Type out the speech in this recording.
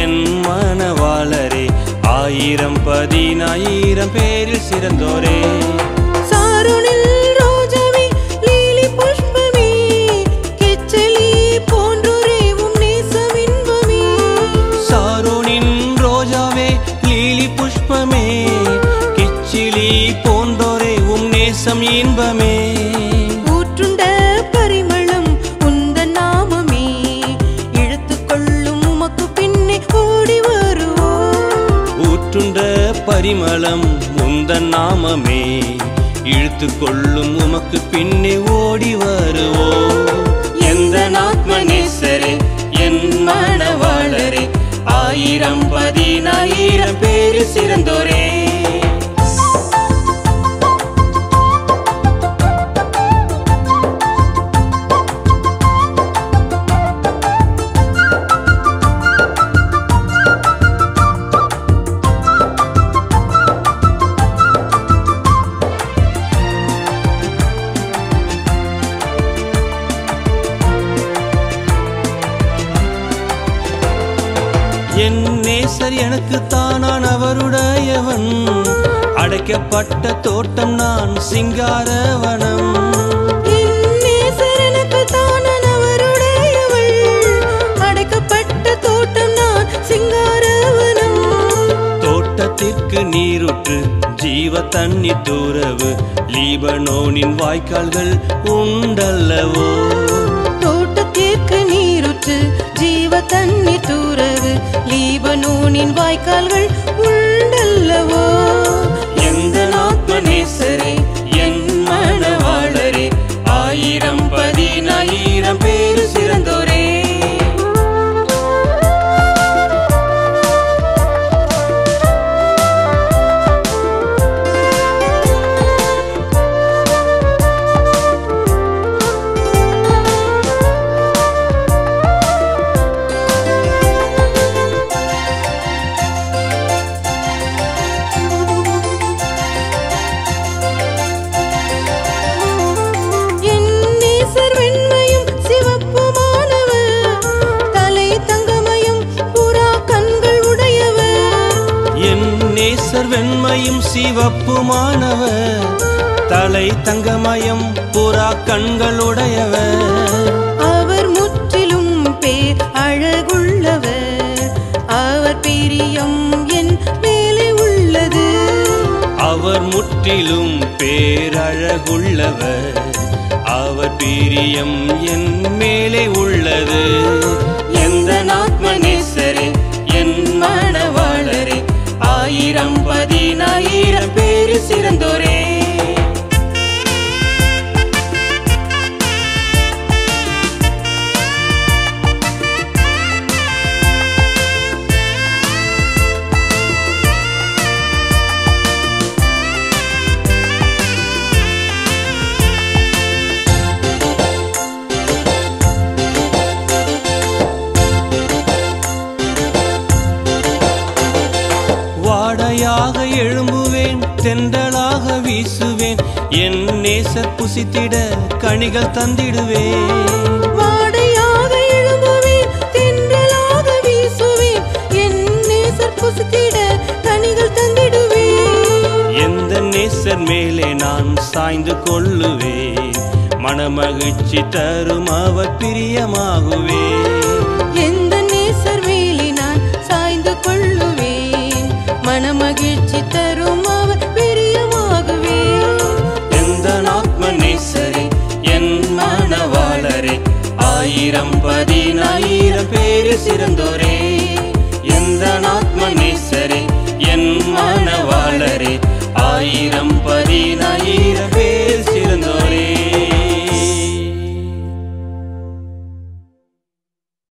என் மணவாளரே, ஆயிரம் பதினாயிரம் பேரில் சிறந்தோரே. சாரோனில் ரோஜாவே, லீலி புஷ்பமே, கெச்சலி போன்றோரே உம் நேசம் இன்பமே. சாரோனின் ரோஜாவே, லீலி புஷ்பமே, கிச்சிலி போன்றோரே உம் நேசம் இன்பமே. ஊற்றுண்ட பரிமளம் உந்தன் நாமமே, இழுத்துக்கொள்ளும் உமக்கு பின்னே ஓடி வருவோம். ஊற்றுண்ட பரிமளம் உந்தன் நாமமே, இழுத்துக்கொள்ளும் உமக்கு பின்னே ஓடி வருவோம். எந்த ஆத்மநேசரே, என் மணவாளரே, ஆயிரம் பதினாயிரம் பேரில் சிறந்தோரே. என் நேசர் எனக்கு தானான் அவருடையவன், அடைக்கப்பட்ட தோட்டம் நான் சிங்காரவனம். என் நேசர் எனக்கு தானான் அவருடையவள், அடைக்கப்பட்ட தோட்டம் நான் சிங்காரவனம். தோட்டத்திற்கு நீருற்று ஜீவ தண்ணி தூரவு, லீபனோனின் வாய்க்கால்கள் உண்டல்லவோ. தோட்டத்திற்கு நீருற்று ஜீவ தண்ணி தூரவு, லீபனோனின் வாய்க்கால்கள் உண்டல்லவோ. எந்த ஆத்மநேசரே, என் மணவாளரே, ஆயிரம் பதினாயிரம் பேரில் சிறந்தோரே. வெண்மையும் சிவப்புமானவர், தலை தங்கமயம் புறா கண்களுடையவர். அவர் முற்றிலும் பேர் அழகுள்ளவர், அவர் பிரியம் என் மேலே உள்ளது. அவர் முற்றிலும் பேரழகுள்ளவர், அவர் பிரியம் என் மேலே உள்ளது. எந்த ஆத்மநேசரே, என் மணவாளரே, ஆயிரம் பதினாயிரம் பேரில் சிறந்தோரே. வாடையாக எழும்புவேன், தென்றலாக வீசுவேன், என் நேசர் புசித்திட கனிகள் தந்திடுவேன். வாடையாக எழும்புவேன், தென்றலாக வீசுவேன், என் நேசர் புசித்திட கனிகள் தந்திடுவேன். எந்த நேசர் மேலே நான் சாய்ந்து கொள்ளுவேன், மனமகிழ்ச்சி தரும் அவர் பிரியமாகுவேன். எந்த நேசர் மேலே நான் சாய்ந்து கொள்ளுவேன், மனமகிழ்ச்சி தரும் அவர் பிரியமாகுவேன். எந்த ஆத்மநேசரே, என் மணவாளரே, ஆயிரம் பதினாயிரம் பேரில் சிறந்தோரே. எந்த ஆத்மநேசரே, என் மணவாளரே, ஆயிரம் பதினாயிரம்